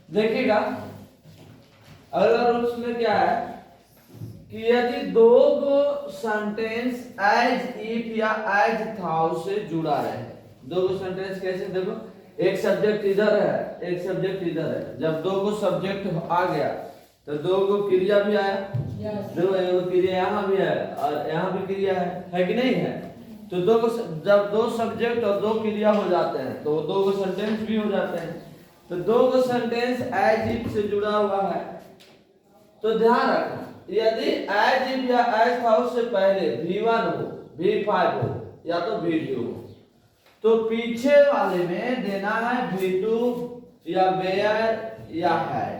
देखिएगा अगला रूल्स में क्या है कि यदि दो सेंटेंस एज इफ या एज थाउ से जुड़ा रहे, दो सेंटेंस कैसे, देखो एक सब्जेक्ट इधर है एक सब्जेक्ट इधर है, जब दो को सब्जेक्ट आ गया तो दो को क्रिया भी आया, देखो एक क्रिया यहाँ भी है और यहाँ भी क्रिया है कि नहीं है। तो दो को जब दो सब्जेक्ट और दो क्रिया हो जाते हैं तो दो को सेंटेंस भी हो जाते हैं। तो दो को सेंटेंस एज इफ से जुड़ा हुआ है तो ध्यान रखना यदि एज इफ या एज थाउ से पहले V1 हो V5 हो या तो V2 हो तो पीछे वाले में देना है V2 या वेयर या हैड।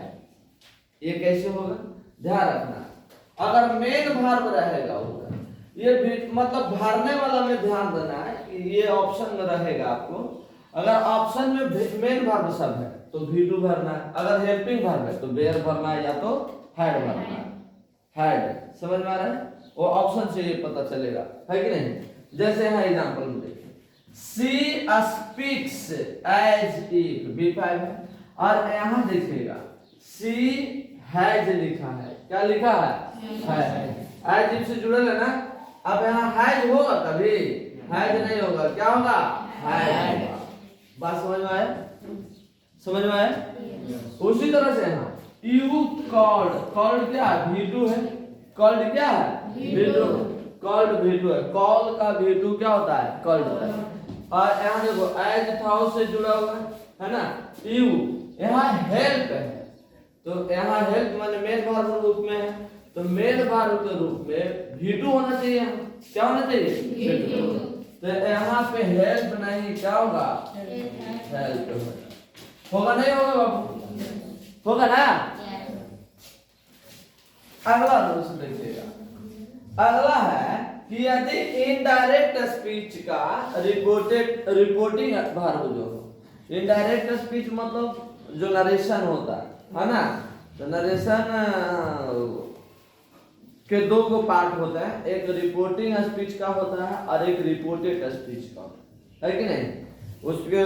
ये कैसे होगा ध्यान रखना, अगर मेन वर्ब रहेगा होगा ये मतलब भरने वाला में ध्यान देना है कि ये ऑप्शन में रहेगा आपको। अगर ऑप्शन में मेन वर्ब सब है तो V2 भरना है, अगर हेल्पिंग वर्ब है तो वेयर भरना है या तो हैड भरना है। हैड समझ में आ रहा है, वो ऑप्शन से ये पता चलेगा है कि नहीं। जैसे है एग्जांपल में देखिए she speaks as if V5 है और यहाँ देखिएगा सी हैज लिखा है, क्या लिखा है एज इफ से जुड़े है ना। अब यहाँ हैज होगा कभी, हैज नहीं होगा, क्या होगा हैड होगा। बात समझ में आया, समझ में आया। उसी तरह से यहाँ यू कॉल्ड, कॉल्ड क्या है V2 है, कॉल्ड क्या है V2, कॉल्ड V2 है, कॉल का V2 क्या होता है कॉल्ड होता है। और यहाँ देखो एज थाउ से जुड़ा हुआ है ना यू, यहाँ हेल्प है तो यहाँ हेल्प माने मेन वर्ब रूप में है तो मेन वर्ब के रूप में V2 होना चाहिए, क्या होना चाहिए V2। तो यहाँ पे हेल्प नहीं क्या होगा हेल्प होगा, नहीं होगा बाबू, होगा ना। अगला रूल्स देखिएगा, अगला है कि यदि इनडायरेक्ट स्पीच का रिपोर्टिंग वर्ब जो हो, इनडायरेक्ट स्पीच मतलब जो नरेशन होता है ना, तो नरेशन के दो को पार्ट होता है, एक रिपोर्टिंग स्पीच का होता है और एक रिपोर्टेड स्पीच का होता है कि नहीं। उसके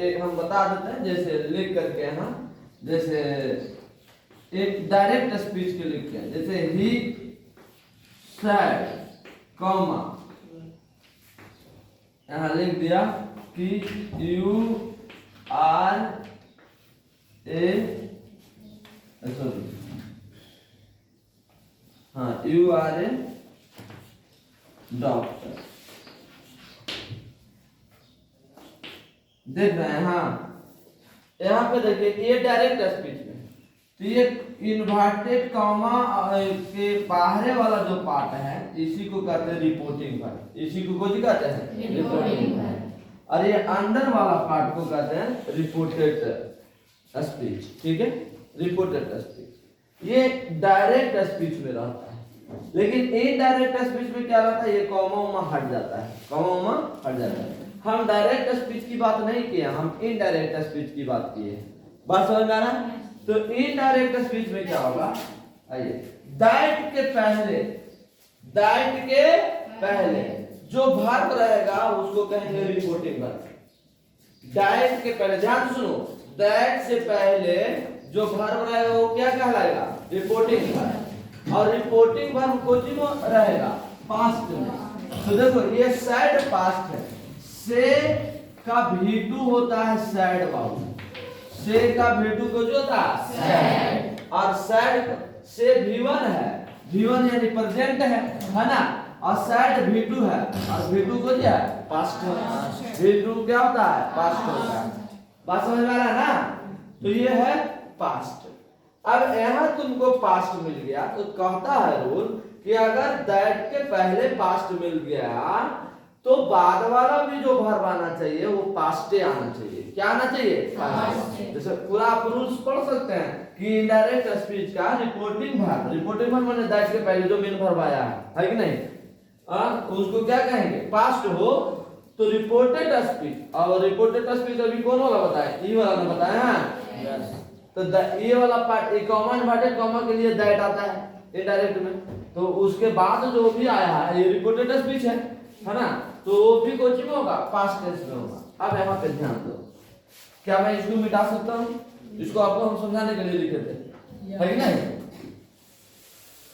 एक हम बता देते हैं जैसे लिख करके यहाँ, जैसे एक डायरेक्ट स्पीच के लिखते हैं जैसे ही सेड कॉमा यहाँ लिख दिया कि यू आर ए सॉरी हाँ यू आर ए डॉक्टर, देख रहे हैं। हाँ यहाँ पे देखिए ये डायरेक्ट स्पीच में तो ये इन्वर्टेड कॉमा के बाहर वाला जो पार्ट है इसी को कहते हैं रिपोर्टिंग पार्ट, इसी को कौन कहते हैं रिपोर्टिंग पार्ट, और ये अंदर वाला पार्ट को कहते हैं रिपोर्टेड स्पीच, ठीक है रिपोर्टेड स्पीच। ये डायरेक्ट स्पीच में रहता है, लेकिन इनडायरेक्ट स्पीच में क्या रहता है ये कॉमा उमा हट जाता है, कॉमा उमा हट जाता है। हम डायरेक्ट स्पीच की बात नहीं किए, हम इनडायरेक्ट स्पीच की बात किए, बात समझ में आ रहा है। तो इनडायरेक्ट स्पीच में क्या होगा, आइए दैट के पहले जो वर्ब रहेगा उसको कहेंगे रिपोर्टिंग वर्ब। दैट के पहले ध्यान से सुनो, दैट से पहले जो वर्ब रहेगा वो क्या कहलाएगा रिपोर्टिंग वर्ब, और रिपोर्टिंग वर्ब कोची में रहेगा पास्ट में। तो देखो ये सैड पास्ट है, से का V2 होता है सैड वाला, से का V2 को जो होता है सैड, और सैड से V1 है, V1 यानी प्रेजेंट है ना, और सैड V2 है और V2 को क्या है पास्ट है, V2 क्या होता है पास्ट होता है। बात समझ में आ रहा है ना, तो ये है पास्ट। अब यहाँ तुमको पास्ट मिल गया तो कहता है रूल कि अगर दैट के पहले पास्ट मिल गया तो बाद वाला भी जो वर्ब आना चाहिए वो पास्टे आना चाहिए, क्या आना चाहिए पास्ट। जैसे पूरा आप रूल्स पढ़ सकते हैं कि इनडायरेक्ट स्पीच का रिपोर्टिंग वर्ब, रिपोर्टिंग वर्ब माने दैट के पहले जो मेन वर्ब आया है कि नहीं, उसको क्या कहेंगे पास्ट हो तो रिपोर्टेड स्पीच। और रिपोर्टेड स्पीच अभी कौन वाला बताया, ई वाला ने बताया है। तो ये वाला पार्ट ये कॉमा इन्वर्टेड कॉमा के लिए दैट आता है इनडायरेक्ट में, तो उसके बाद जो भी आया है ये रिपोर्टेड स्पीच है ना, तो वो भी कोची में होगा पास्ट टेंस में होगा। अब यहाँ पे ध्यान दो, क्या मैं इसको मिटा सकता हूँ? इसको आपको हम समझाने के लिए लिखे थे, है कि नहीं?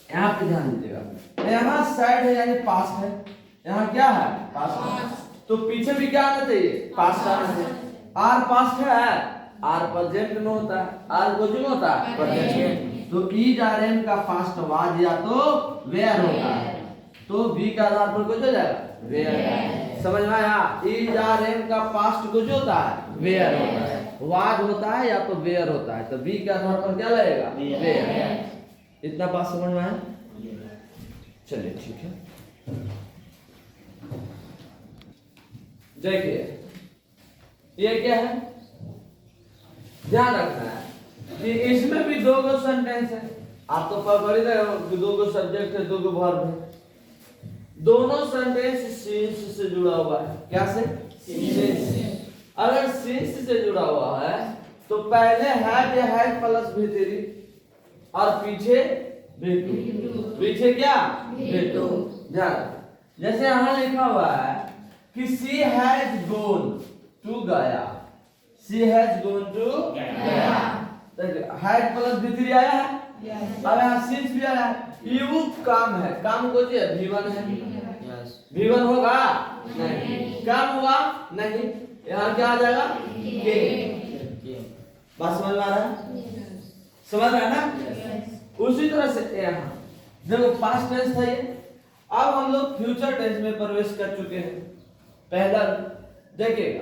यहाँ पे ध्यान दीजिएगा, यहाँ साइड है यानी पास्ट है, यहाँ क्या है? पास्ट है। तो पीछे भी क्या आना चाहिए? पास्ट आना चाहिए। आर पास्ट है, आर प्रेजेंट में होता है, आर गोजिंग होता है प्रेजेंट। तो इज आर एम का पास्ट वाज या तो वेयर होता है, तो बी का आधार पर कुछ हो जाएगा वेयर। समझ में आया? इज आर एम का पास्ट कुछ होता है वेयर होता है, वाज होता है या तो वेयर होता है, तो बी के आधार पर क्या लगेगा? वेयर। इतना बात समझ में आया? चलिए ठीक है। देखिए ये क्या है, ध्यान रखना है कि इसमें भी दो गो सेंटेंस है। आप तो पढ़ ही रहे हो कि दो गो सब्जेक्ट है, दो गो वर्ब है। दोनों सेंटेंस सिंस से जुड़ा हुआ है। क्या से? सिंस। अगर सिंस से जुड़ा हुआ है तो पहले हैड या हैड प्लस भी3 और पीछे भी2। पीछे क्या? भी2। ध्यान, जैसे यहाँ लिखा हुआ है कि सी हैज गॉन टू गया, सी हैज गॉन टू गया, हैड प्लस भी3 आया है। अब यहाँ सिंस भी आया है। यू काम है, काम को जी भी1 है, भी1 होगा नहीं, काम हुआ नहीं, यहाँ क्या आ जाएगा? के। बात समझ में आ रहा है? समझ रहा है ना? उसी तरह से यहाँ देखो पास्ट टेंस था ये, अब हम लोग फ्यूचर टेंस में प्रवेश कर चुके हैं। पहला देखिएगा,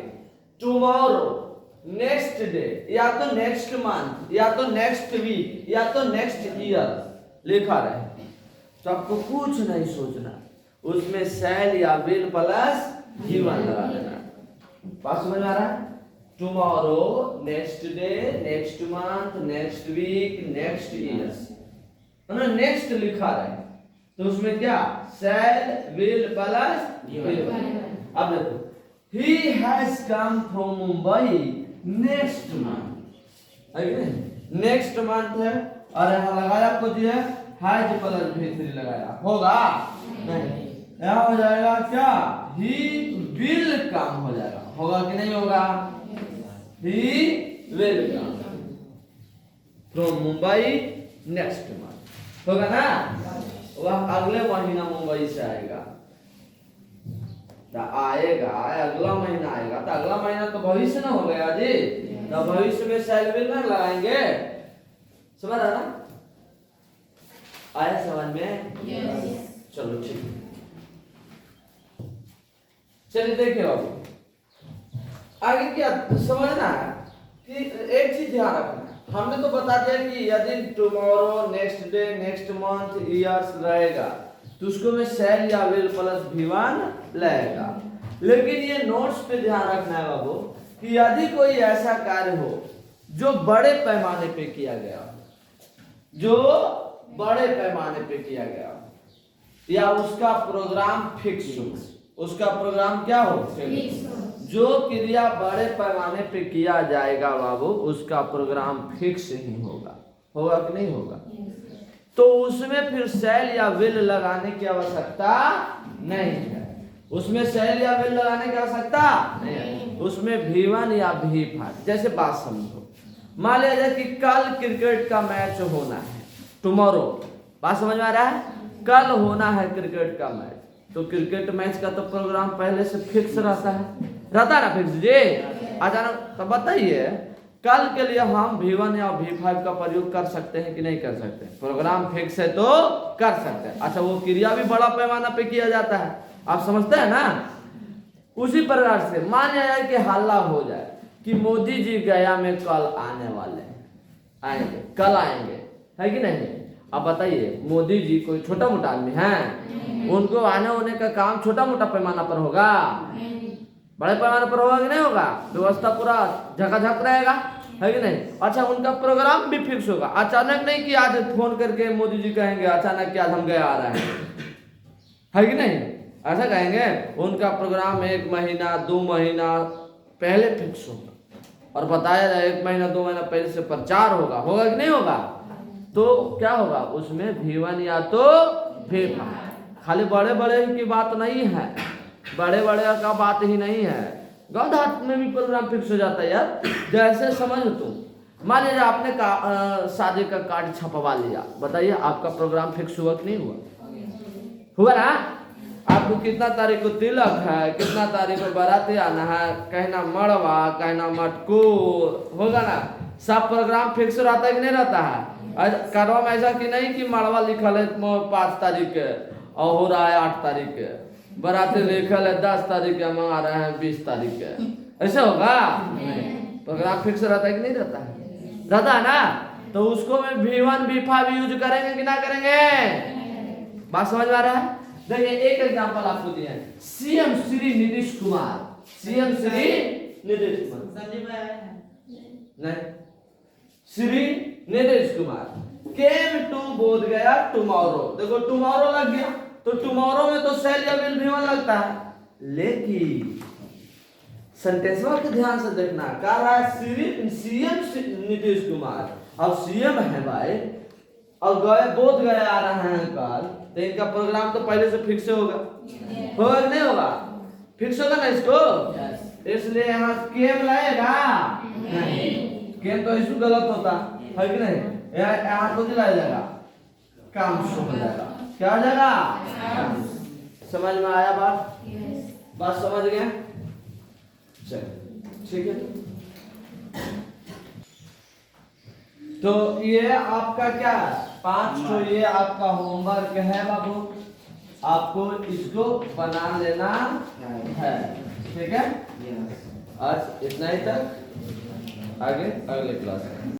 टुमारो, नेक्स्ट डे, या तो नेक्स्ट मंथ, या तो नेक्स्ट वीक, या तो नेक्स्ट ईयर लिखा रहे, तो आपको कुछ नहीं सोचना, उसमें शैल या विल प्लस भी1 लगा देना। बात समझ में आ रहा है? Tomorrow, next day, next month, next week, next year, next लिखा रहे तो उसमें क्या? शैल विल प्लस भी1। अब देखो, he has come from Mumbai next month, है कि नहीं? नेक्स्ट मंथ है और यहाँ लगाया कुछ है हैज प्लस भी3 लगाया, होगा नहीं, यहाँ हो जाएगा क्या? he will come हो जाएगा, होगा कि नहीं होगा? he will come from Mumbai next month, होगा ना? वह अगले महीना मुंबई से आएगा, आएगा, अगला महीना आएगा, तो अगला महीना तो भविष्य ना हो गया जी, तो भविष्य में शैल विल ना लगाएंगे। समझ रहा ना? आया समझ में? yes. चलो ठीक, चलिए देखिए बाबू आगे क्या समझना है कि एक चीज ध्यान रखना, हमने तो बता दिया कि यदि tomorrow, next day, next month, years रहेगा तो उसको में शैल या विल प्लस भी1 लगेगा। लेकिन ये नोट्स पे ध्यान रखना है बाबू कि यदि कोई ऐसा कार्य हो जो बड़े पैमाने पे किया गया, जो बड़े पैमाने पे किया गया, या उसका प्रोग्राम फिक्स हो, उसका प्रोग्राम क्या हो? जो क्रिया बड़े पैमाने पे किया जाएगा बाबू, उसका प्रोग्राम फिक्स ही होगा, होगा कि नहीं होगा? तो उसमें फिर शैल या विल लगाने की आवश्यकता नहीं है, उसमें शैल या विल लगाने की आवश्यकता नहीं है, उसमें भी1 या भी5। जैसे बात समझो, मान लिया जाए कि कल क्रिकेट का मैच होना है, टुमारो, बात समझ में आ रहा है? कल होना है क्रिकेट का मैच, तो क्रिकेट मैच का तो प्रोग्राम पहले से फिक्स रहता है ना फिक्स जी? अचानक तो बताइए, कल के लिए हम भी1 या भी5 का प्रयोग कर सकते हैं कि नहीं कर सकते? प्रोग्राम फिक्स है तो कर सकते हैं। अच्छा, वो क्रिया भी बड़ा पैमाना पे किया जाता है, आप समझते हैं ना? उसी प्रकार से मान लिया जाए कि हल्ला हो जाए कि मोदी जी गया में कल आने वाले हैं, आएंगे, कल आएंगे, है कि नहीं? अब बताइए, मोदी जी कोई छोटा मोटा आदमी है? उनको आने होने का काम छोटा मोटा पैमाना पर होगा, बड़े पैमाने पर होगा कि नहीं होगा? व्यवस्था पूरा झकाझक रहेगा, है कि नहीं? अच्छा, उनका प्रोग्राम भी फिक्स होगा, अचानक नहीं कि आज फोन करके मोदी जी कहेंगे अचानक कि आज हम गए आ रहे हैं, है कि नहीं? ऐसा कहेंगे? उनका प्रोग्राम 1 महीना 2 महीना पहले फिक्स होगा और बताया जाए 1 महीना 2 महीना पहले से प्रचार होगा, होगा कि नहीं होगा? तो क्या होगा? उसमें भी1 या तो भी5। खाली बड़े बड़े की बात नहीं है, बड़े बड़े का बात ही नहीं है, गांव देहात में भी प्रोग्राम फिक्स हो जाता है यार। जैसे समझ तुम, मान लीजिए आपने शादी का कार्ड छपवा लिया, बताइए आपका प्रोग्राम फिक्स हुआ कि नहीं हुआ? हुआ ना? आपको कितना तारीख को तिलक है, कितना तारीख को बाराती आना है, कहना मड़वा, कहना मटकोर, होगा ना? सब प्रोग्राम फिक्स रहता है कि नहीं रहता है? कार्डवा में ऐसा कि नहीं कि मड़वा लिखल है 5 तारीख के और हो रहा है 8 तारीख के, बाराती लिखल है 10 तारीख के, मंगा रहे हैं 20 तारीख के, ऐसे होगा? प्रोग्राम फिक्स रहता है कि नहीं रहता है? रहता है ना? तो उसको में V1 V5 यूज करेंगे कि ना करेंगे? बात समझ में आ रहा है? देखिए एक एग्जांपल आपको दिया है, सीएम श्री नीतीश कुमार, सीएम श्री नीतीश कुमार, नहीं, श्री नीतीश कुमार केम टू बोध गया टुमारो। देखो टुमारो लग गया, तो टुमारो में तो सेल या विल भी लगता है, लेकिन सेंटेंस के ध्यान से देखना, कह रहा है श्री सीएम नीतीश कुमार, अब सीएम है भाई, और गए बोध गया आ रहे हैं कल, तो इनका प्रोग्राम तो पहले से फिक्स होगा, होगा नहीं होगा? फिक्स होगा ना इसको? इसलिए यहाँ केम लगेगा नहीं, केम तो इसको गलत होता है कि नहीं? यहाँ तो दिलाया जाएगा काम शुरू हो जाएगा, क्या हो जाएगा? समझ में आया बात? बात समझ गए? चलिए ठीक है। तो ये आपका क्या 5 तो ये आपका होमवर्क है बाबू, आपको इसको बना लेना है, ठीक है? आज इतना ही तक, आगे अगले क्लास में।